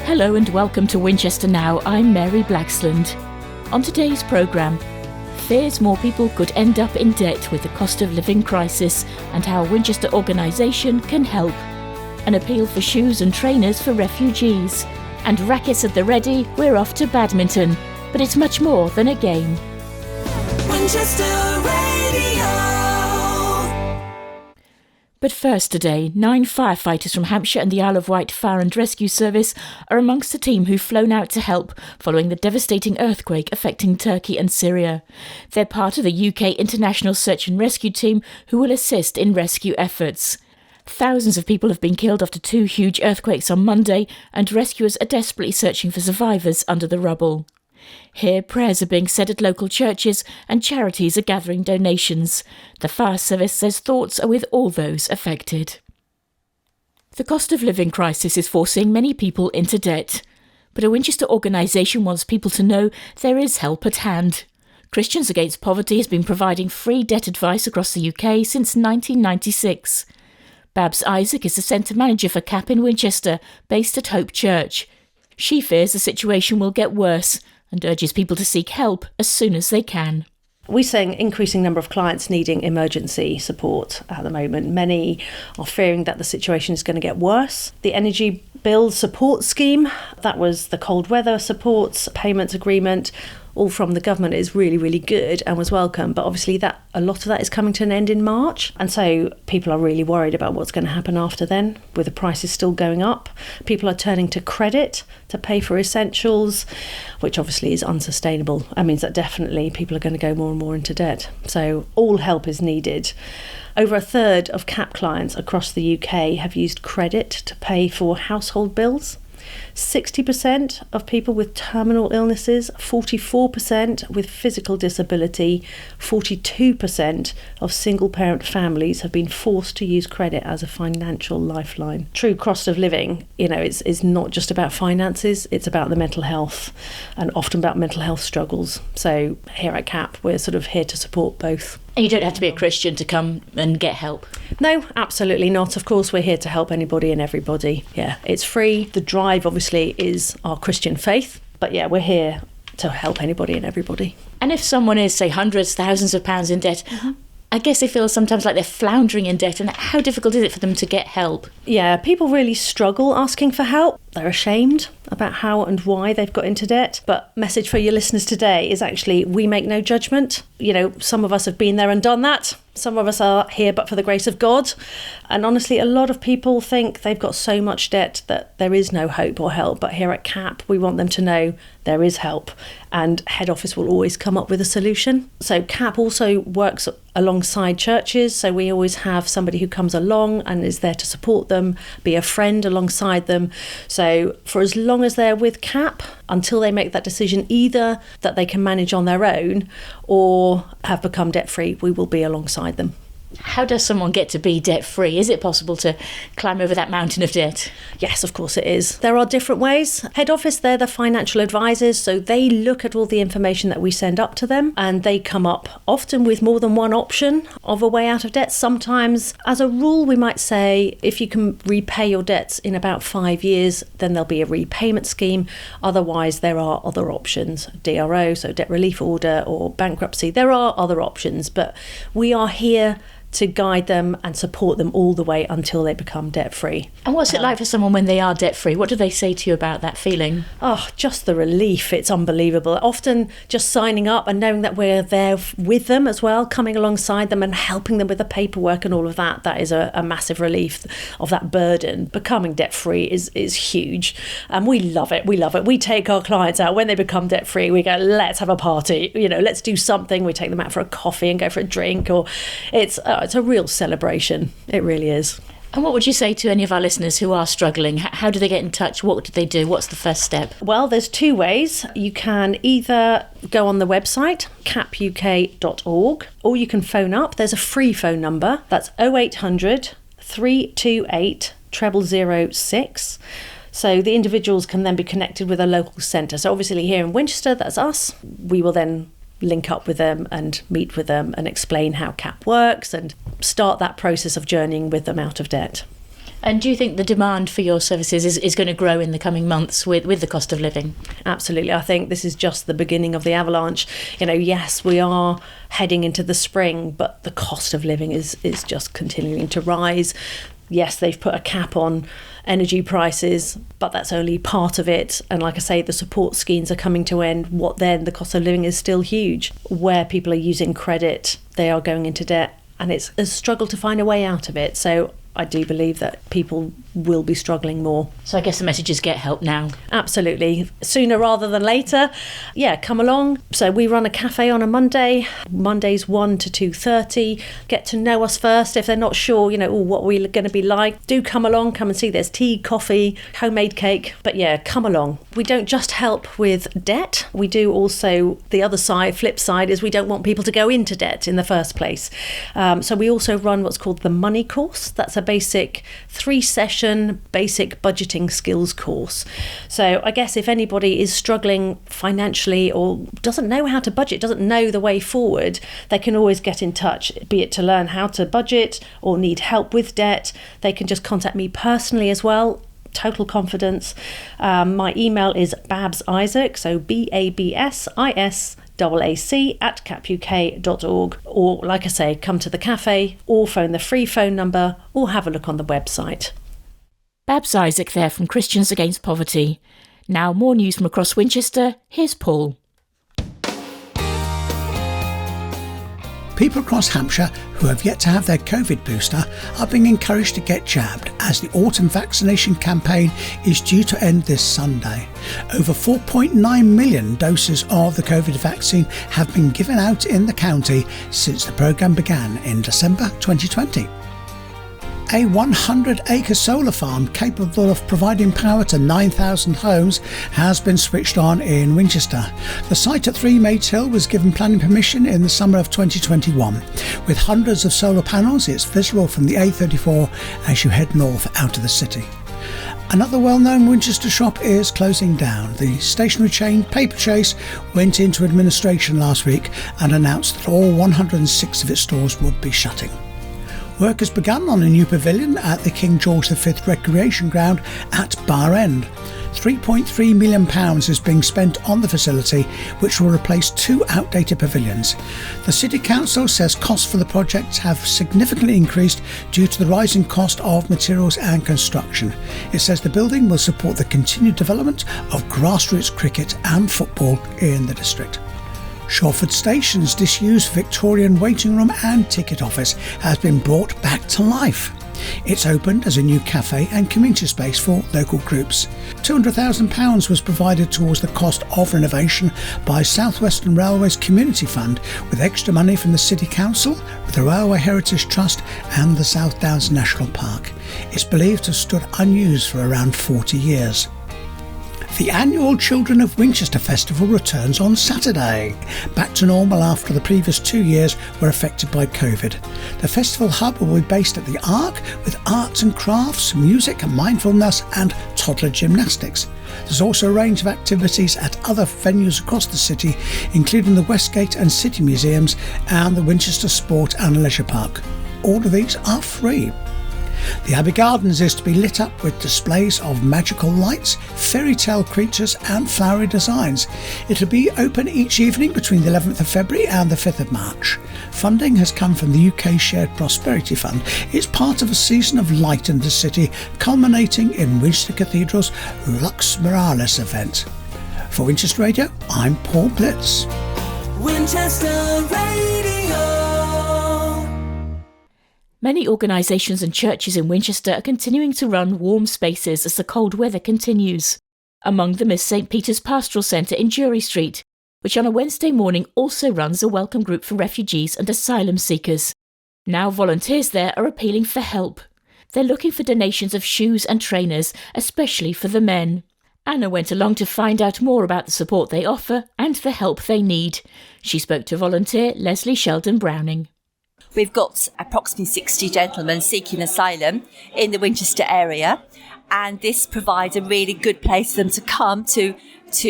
Hello and welcome to Winchester Now. I'm Mary Blacksland. On today's programme, fears more people could end up in debt with the cost of living crisis and how a Winchester organisation can help. An appeal for shoes and trainers for refugees. And rackets at the ready, we're off to badminton. But it's much more than a game. Winchester Radio. But first today, 9 firefighters from Hampshire and the Isle of Wight Fire and Rescue Service are amongst the team who've flown out to help following the devastating earthquake affecting Turkey and Syria. They're part of the UK International Search and Rescue Team who will assist in rescue efforts. Thousands of people have been killed after 2 huge earthquakes on Monday, and rescuers are desperately searching for survivors under the rubble. Here, prayers are being said at local churches and charities are gathering donations. The fire service says thoughts are with all those affected. The cost of living crisis is forcing many people into debt. But a Winchester organisation wants people to know there is help at hand. Christians Against Poverty has been providing free debt advice across the UK since 1996. Babs Isaac is the centre manager for CAP in Winchester, based at Hope Church. She fears the situation will get worse and urges people to seek help as soon as they can. We're seeing an increasing number of clients needing emergency support at the moment. Many are fearing that the situation is going to get worse. The energy bill support scheme, that was the cold weather supports payments agreement, all from the government, is really, really good and was welcome. But obviously a lot of that is coming to an end in March. And so people are really worried about what's going to happen after then, with the prices still going up. People are turning to credit to pay for essentials, which obviously is unsustainable. That means that definitely people are going to go more and more into debt. So all help is needed. Over a third of CAP clients across the UK have used credit to pay for household bills. 60% of people with terminal illnesses, 44% with physical disability, 42% of single-parent families have been forced to use credit as a financial lifeline. True cost of living, is not just about finances, it's about the mental health and often about mental health struggles. So here at CAP, we're sort of here to support both. And you don't have to be a Christian to come and get help? No, absolutely not. Of course, we're here to help anybody and everybody. Yeah, it's free. The drive, obviously, is our Christian faith. But yeah, we're here to help anybody and everybody. And if someone is, say, hundreds, thousands of pounds in debt, I guess they feel sometimes like they're floundering in debt. And how difficult is it for them to get help? Yeah, people really struggle asking for help. They're ashamed about how and why they've got into debt. But message for your listeners today is actually, we make no judgment. Some of us have been there and done that. Some of us are here but for the grace of God. And honestly, a lot of people think they've got so much debt that there is no hope or help. But here at CAP, we want them to know there is help. And head office will always come up with a solution. So CAP also works alongside churches. So we always have somebody who comes along and is there to support them, be a friend alongside them. So for as long as they're with CAP, until they make that decision either that they can manage on their own or have become debt-free, we will be alongside them. How does someone get to be debt-free? Is it possible to climb over that mountain of debt? Yes, of course it is. There are different ways. Head office, they're the financial advisors, so they look at all the information that we send up to them and they come up often with more than one option of a way out of debt. Sometimes, as a rule, we might say if you can repay your debts in about 5 years, then there'll be a repayment scheme. Otherwise, there are other options. DRO, so debt relief order, or bankruptcy. There are other options, but we are here to guide them and support them all the way until they become debt-free. And what's it like for someone when they are debt-free? What do they say to you about that feeling? Oh, just the relief. It's unbelievable. Often just signing up and knowing that we're there with them as well, coming alongside them and helping them with the paperwork and all of that, that is a massive relief of that burden. Becoming debt-free is huge. And we love it. We love it. We take our clients out when they become debt-free. We go, let's have a party. Let's do something. We take them out for a coffee and go for a drink, or it's a real celebration. It really is. And what would you say to any of our listeners who are struggling? How do they get in touch? What do they do? What's the first step? Well, there's 2 ways. You can either go on the website, capuk.org, or you can phone up. There's a free phone number. That's 0800 328 0006. So the individuals can then be connected with a local centre. So obviously here in Winchester, that's us. We will then link up with them and meet with them and explain how CAP works and start that process of journeying with them out of debt. And do you think the demand for your services is going to grow in the coming months with the cost of living? Absolutely. I think this is just the beginning of the avalanche. Yes, we are heading into the spring, but the cost of living is just continuing to rise. Yes, they've put a cap on energy prices, but that's only part of it. And like I say, the support schemes are coming to end. What then? The cost of living is still huge. Where people are using credit, they are going into debt, and it's a struggle to find a way out of it. So I do believe that people will be struggling more. So I guess the message is get help now. Absolutely. Sooner rather than later. Yeah, come along. So we run a cafe on a Monday. Mondays 1 to 2:30. Get to know us first. If they're not sure, what we're going to be like, do come along. Come and see. There's tea, coffee, homemade cake. But yeah, come along. We don't just help with debt. We do also, the other side, flip side, is we don't want people to go into debt in the first place. So we also run what's called the money course. That's a basic 3-session basic budgeting skills course. So I guess if anybody is struggling financially or doesn't know how to budget, doesn't know the way forward, they can always get in touch, be it to learn how to budget or need help with debt. They can just contact me personally as well. Total confidence. My email is babsisaac, so BABSISAAC@capuk.org, or like I say, come to the cafe or phone the free phone number or have a look on the website. Babs Isaac there from Christians Against Poverty. Now more news from across Winchester. Here's Paul. People across Hampshire who have yet to have their COVID booster are being encouraged to get jabbed as the autumn vaccination campaign is due to end this Sunday. Over 4.9 million doses of the COVID vaccine have been given out in the county since the programme began in December 2020. A 100-acre solar farm capable of providing power to 9,000 homes has been switched on in Winchester. The site at 3 Maids Hill was given planning permission in the summer of 2021. With hundreds of solar panels, it's visible from the A34 as you head north out of the city. Another well-known Winchester shop is closing down. The stationery chain Paper Chase went into administration last week and announced that all 106 of its stores would be shutting. Work has begun on a new pavilion at the King George V Recreation Ground at Bar End. £3.3 million is being spent on the facility, which will replace 2 outdated pavilions. The City Council says costs for the project have significantly increased due to the rising cost of materials and construction. It says the building will support the continued development of grassroots cricket and football in the district. Shawford Station's disused Victorian waiting room and ticket office has been brought back to life. It's opened as a new cafe and community space for local groups. £200,000 was provided towards the cost of renovation by South Western Railway's Community Fund, with extra money from the City Council, the Railway Heritage Trust and the South Downs National Park. It's believed to have stood unused for around 40 years. The annual Children of Winchester Festival returns on Saturday, back to normal after the previous 2 years were affected by COVID. The festival hub will be based at the Ark with arts and crafts, music, mindfulness and toddler gymnastics. There's also a range of activities at other venues across the city, including the Westgate and City Museums and the Winchester Sport and Leisure Park. All of these are free. The Abbey Gardens is to be lit up with displays of magical lights, fairy tale creatures and flowery designs. It'll be open each evening between the 11th of February and the 5th of March. Funding has come from the UK Shared Prosperity Fund. It's part of a season of light in the city, culminating in Winchester Cathedral's Lux Miralis event. For Winchester Radio, I'm Paul Blitz. Winchester Radio. Many organisations and churches in Winchester are continuing to run warm spaces as the cold weather continues. Among them is St Peter's Pastoral Centre in Jury Street, which on a Wednesday morning also runs a welcome group for refugees and asylum seekers. Now volunteers there are appealing for help. They're looking for donations of shoes and trainers, especially for the men. Anna went along to find out more about the support they offer and the help they need. She spoke to volunteer Leslie Sheldon Browning. We've got approximately 60 gentlemen seeking asylum in the Winchester area, and this provides a really good place for them to come to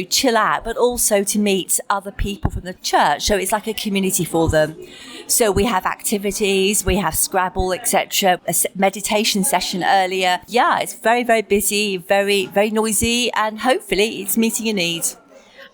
chill out, but also to meet other people from the church. So it's like a community for them. So we have activities, we have Scrabble, etc. A meditation session earlier. Yeah, it's very, very busy, very, very noisy, and hopefully it's meeting your needs.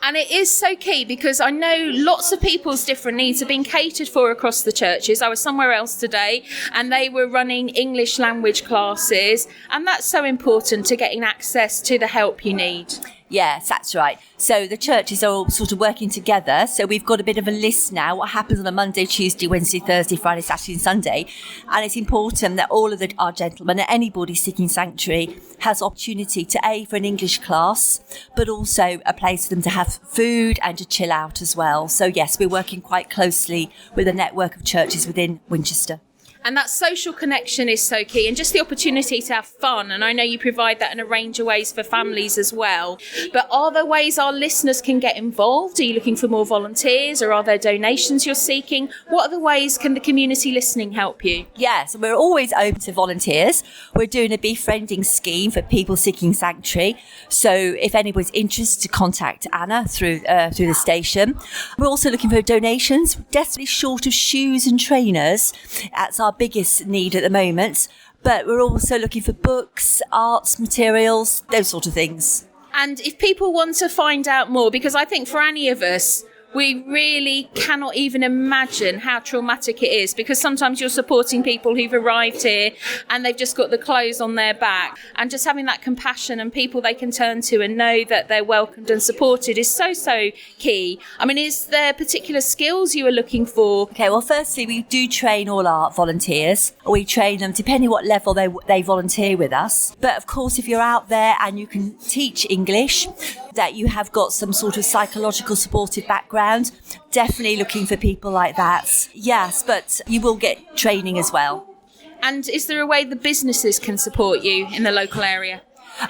And it is so key because I know lots of people's different needs are being catered for across the churches. I was somewhere else today and they were running English language classes, and that's so important to getting access to the help you need. Yes, that's right. So the churches are all sort of working together. So we've got a bit of a list now, what happens on a Monday, Tuesday, Wednesday, Thursday, Friday, Saturday and Sunday. And it's important that all of our gentlemen and anybody seeking sanctuary has opportunity to A, for an English class, but also a place for them to have food and to chill out as well. So yes, we're working quite closely with a network of churches within Winchester. And that social connection is so key, and just the opportunity to have fun. And I know you provide that in a range of ways for families as well. But are there ways our listeners can get involved? Are you looking for more volunteers, or are there donations you're seeking? What other ways can the community listening help you? Yes, we're always open to volunteers. We're doing a befriending scheme for people seeking sanctuary. So if anybody's interested, to contact Anna through the station. We're also looking for donations. We're desperately short of shoes and trainers. That's our biggest need at the moment, but we're also looking for books, arts, materials, those sort of things. And if people want to find out more, because I think for any of us, we really cannot even imagine how traumatic it is, because sometimes you're supporting people who've arrived here and they've just got the clothes on their back, and just having that compassion and people they can turn to and know that they're welcomed and supported is so key. I mean, is there particular skills you are looking for? Okay, well, firstly, we do train all our volunteers. We train them depending what level they volunteer with us. But of course, if you're out there and you can teach English, that you have got some sort of psychological supportive background, definitely looking for people like that. Yes, but you will get training as well. And is there a way the businesses can support you in the local area?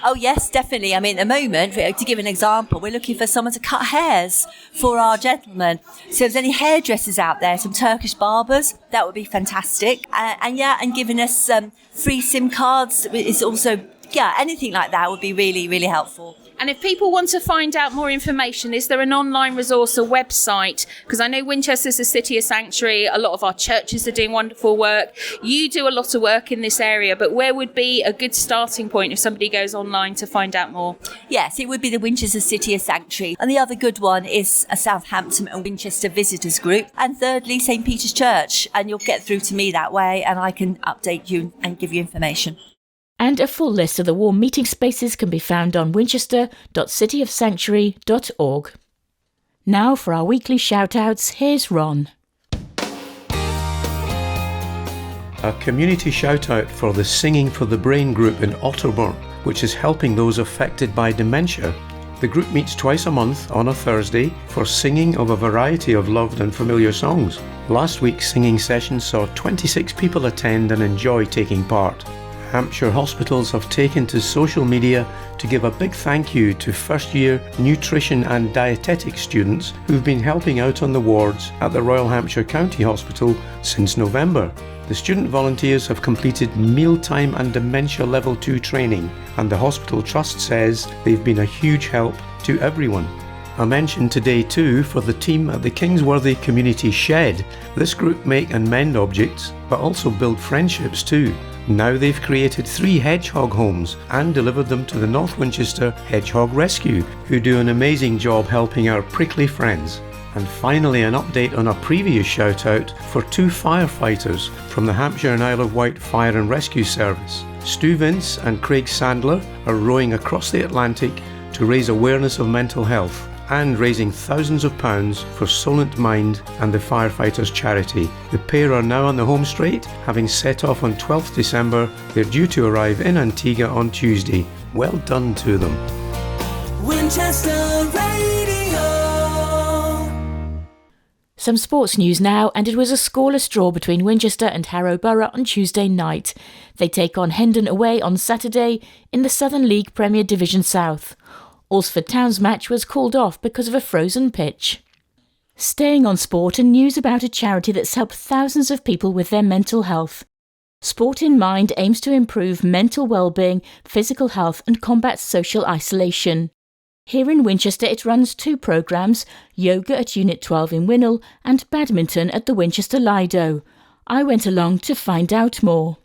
Oh yes, definitely. I mean, at the moment, to give an example, we're looking for someone to cut hairs for our gentlemen. So if there's any hairdressers out there, some Turkish barbers, that would be fantastic. And giving us free SIM cards is also, anything like that would be really, really helpful. And if people want to find out more information, is there an online resource or website? Because I know Winchester's a city of sanctuary. A lot of our churches are doing wonderful work. You do a lot of work in this area, but where would be a good starting point if somebody goes online to find out more? Yes, it would be the Winchester City of Sanctuary. And the other good one is a Southampton and Winchester Visitors Group. And thirdly, St. Peter's Church. And you'll get through to me that way, and I can update you and give you information. And a full list of the warm meeting spaces can be found on winchester.cityofsanctuary.org. Now for our weekly shout-outs, here's Ron. A community shout-out for the Singing for the Brain group in Otterburn, which is helping those affected by dementia. The group meets twice a month on a Thursday for singing of a variety of loved and familiar songs. Last week's singing session saw 26 people attend and enjoy taking part. Hampshire hospitals have taken to social media to give a big thank you to first-year nutrition and dietetics students who've been helping out on the wards at the Royal Hampshire County Hospital since November. The student volunteers have completed mealtime and dementia level 2 training, and the hospital trust says they've been a huge help to everyone. A mention today too for the team at the Kingsworthy Community Shed. This group make and mend objects, but also build friendships too. Now they've created 3 hedgehog homes and delivered them to the North Winchester Hedgehog Rescue, who do an amazing job helping our prickly friends. And finally, an update on a previous shout out for 2 firefighters from the Hampshire and Isle of Wight Fire and Rescue Service. Stu Vince and Craig Sandler are rowing across the Atlantic to raise awareness of mental health and raising thousands of pounds for Solent Mind and the Firefighters charity. The pair are now on the home straight, having set off on 12th December. They're due to arrive in Antigua on Tuesday. Well done to them. Winchester Radio. Some sports news now, and it was a scoreless draw between Winchester and Harrow Borough on Tuesday night. They take on Hendon away on Saturday in the Southern League Premier Division South. Alresford Town's match was called off because of a frozen pitch. Staying on sport and news about a charity that's helped thousands of people with their mental health. Sport in Mind aims to improve mental well-being, physical health and combat social isolation. Here in Winchester it runs 2 programmes, yoga at Unit 12 in Winnell and badminton at the Winchester Lido. I went along to find out more.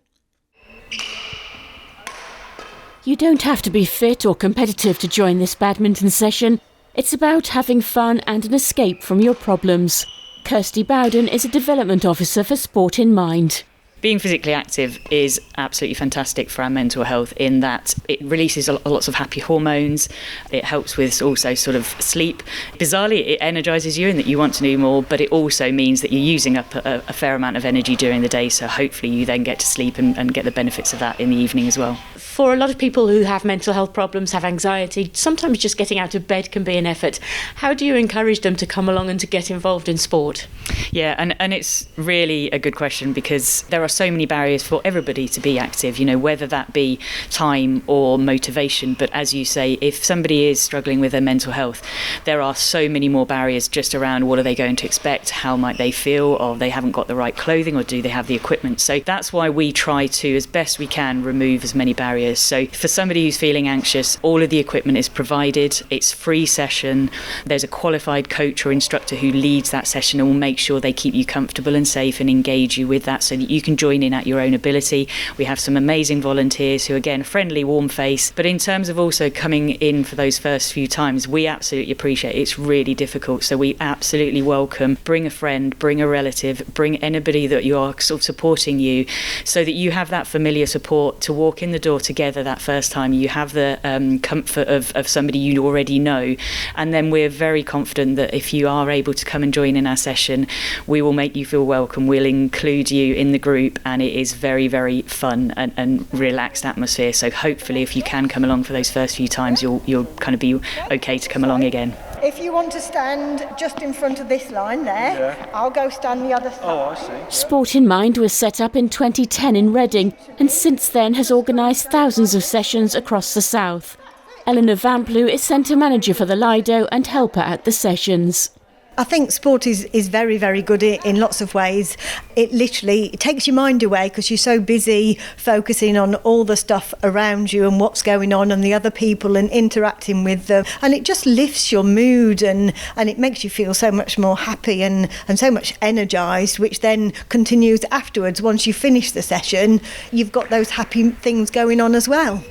You don't have to be fit or competitive to join this badminton session. It's about having fun and an escape from your problems. Kirsty Bowden is a development officer for Sport in Mind. Being physically active is absolutely fantastic for our mental health in that it releases lots of happy hormones. It helps with also sort of sleep. Bizarrely, it energises you in that you want to do more, but it also means that you're using up a fair amount of energy during the day, so hopefully you then get to sleep and get the benefits of that in the evening as well. For a lot of people who have mental health problems, have anxiety, sometimes just getting out of bed can be an effort. How do you encourage them to come along and to get involved in sport? Yeah, and it's really a good question because there are so many barriers for everybody to be active, whether that be time or motivation. But as you say, if somebody is struggling with their mental health, there are so many more barriers just around what are they going to expect, how might they feel, or they haven't got the right clothing, or do they have the equipment. So that's why we try to, as best we can, remove as many barriers. So for somebody who's feeling anxious, all of the equipment is provided. It's free session. There's a qualified coach or instructor who leads that session and will make sure they keep you comfortable and safe and engage you with that so that you can join in at your own ability. We have some amazing volunteers who, again, friendly, warm face. But in terms of also coming in for those first few times, we absolutely appreciate it. It's really difficult. So we absolutely welcome, bring a friend, bring a relative, bring anybody that you are sort of supporting you so that you have that familiar support to walk in the door together that first time. You have the comfort of somebody you already know. And then we're very confident that if you are able to come and join in our session, we will make you feel welcome. We'll include you in the group, and it is very, very fun and relaxed atmosphere. So hopefully if you can come along for those first few times, you'll kind of be okay to come along again. If you want to stand just in front of this line there, I'll go stand the other side. Oh, I see. Sport in Mind was set up in 2010 in Reading and since then has organised thousands of sessions across the south. Eleanor Vamplew is centre manager for the Lido and helper at the sessions. I think sport is very, very good in lots of ways. It takes your mind away because you're so busy focusing on all the stuff around you and what's going on and the other people and interacting with them. And it just lifts your mood and it makes you feel so much more happy and so much energised, which then continues afterwards. Once you finish the session, you've got those happy things going on as well.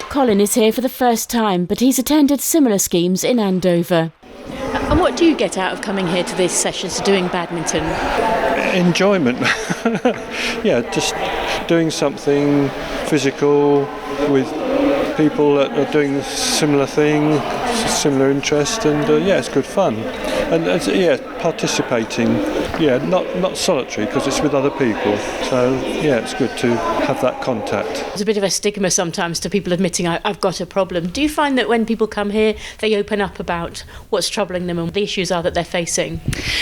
Colin is here for the first time, but he's attended similar schemes in Andover. And what do you get out of coming here to these sessions, to doing badminton? Enjoyment. Yeah, just doing something physical with people that are doing a similar thing, similar interest, and it's good fun. And participating, not solitary because it's with other people. So it's good to have that contact. There's a bit of a stigma sometimes to people admitting I've got a problem. Do you find that when people come here, they open up about what's troubling them and what the issues are that they're facing?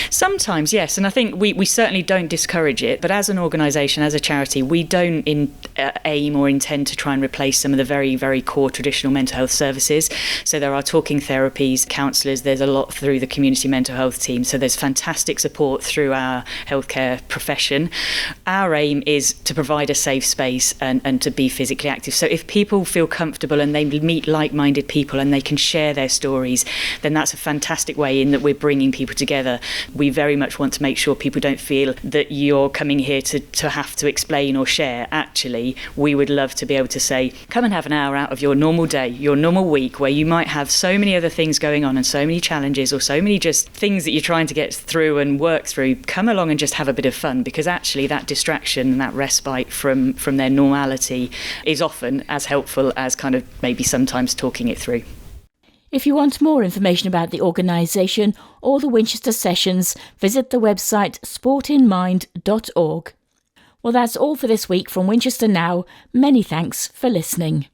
Sometimes, yes, and I think we certainly don't discourage it. But as an organisation, as a charity, we don't aim or intend to try and replace some of the very, very core traditional mental health services. So there are talking therapies, counsellors. There's a lot through the community mental health team. So there's fantastic support through our healthcare profession. Our aim is to provide a safe space and to be physically active. So if people feel comfortable and they meet like-minded people and they can share their stories, then that's a fantastic way in that we're bringing people together. We very much want to make sure people don't feel that you're coming here to have to explain or share. Actually, we would love to be able to say, come and have an hour out of your normal day, your normal week, where you might have so many other things going on and so many challenges or so many just things that you're trying to get through and work through. Come along and just have a bit of fun, because actually that distraction and that respite from their normality is often as helpful as kind of maybe sometimes talking it through. If you want more information about the organisation or the Winchester sessions, visit the website sportinmind.org. Well, that's all for this week from Winchester Now. Many thanks for listening.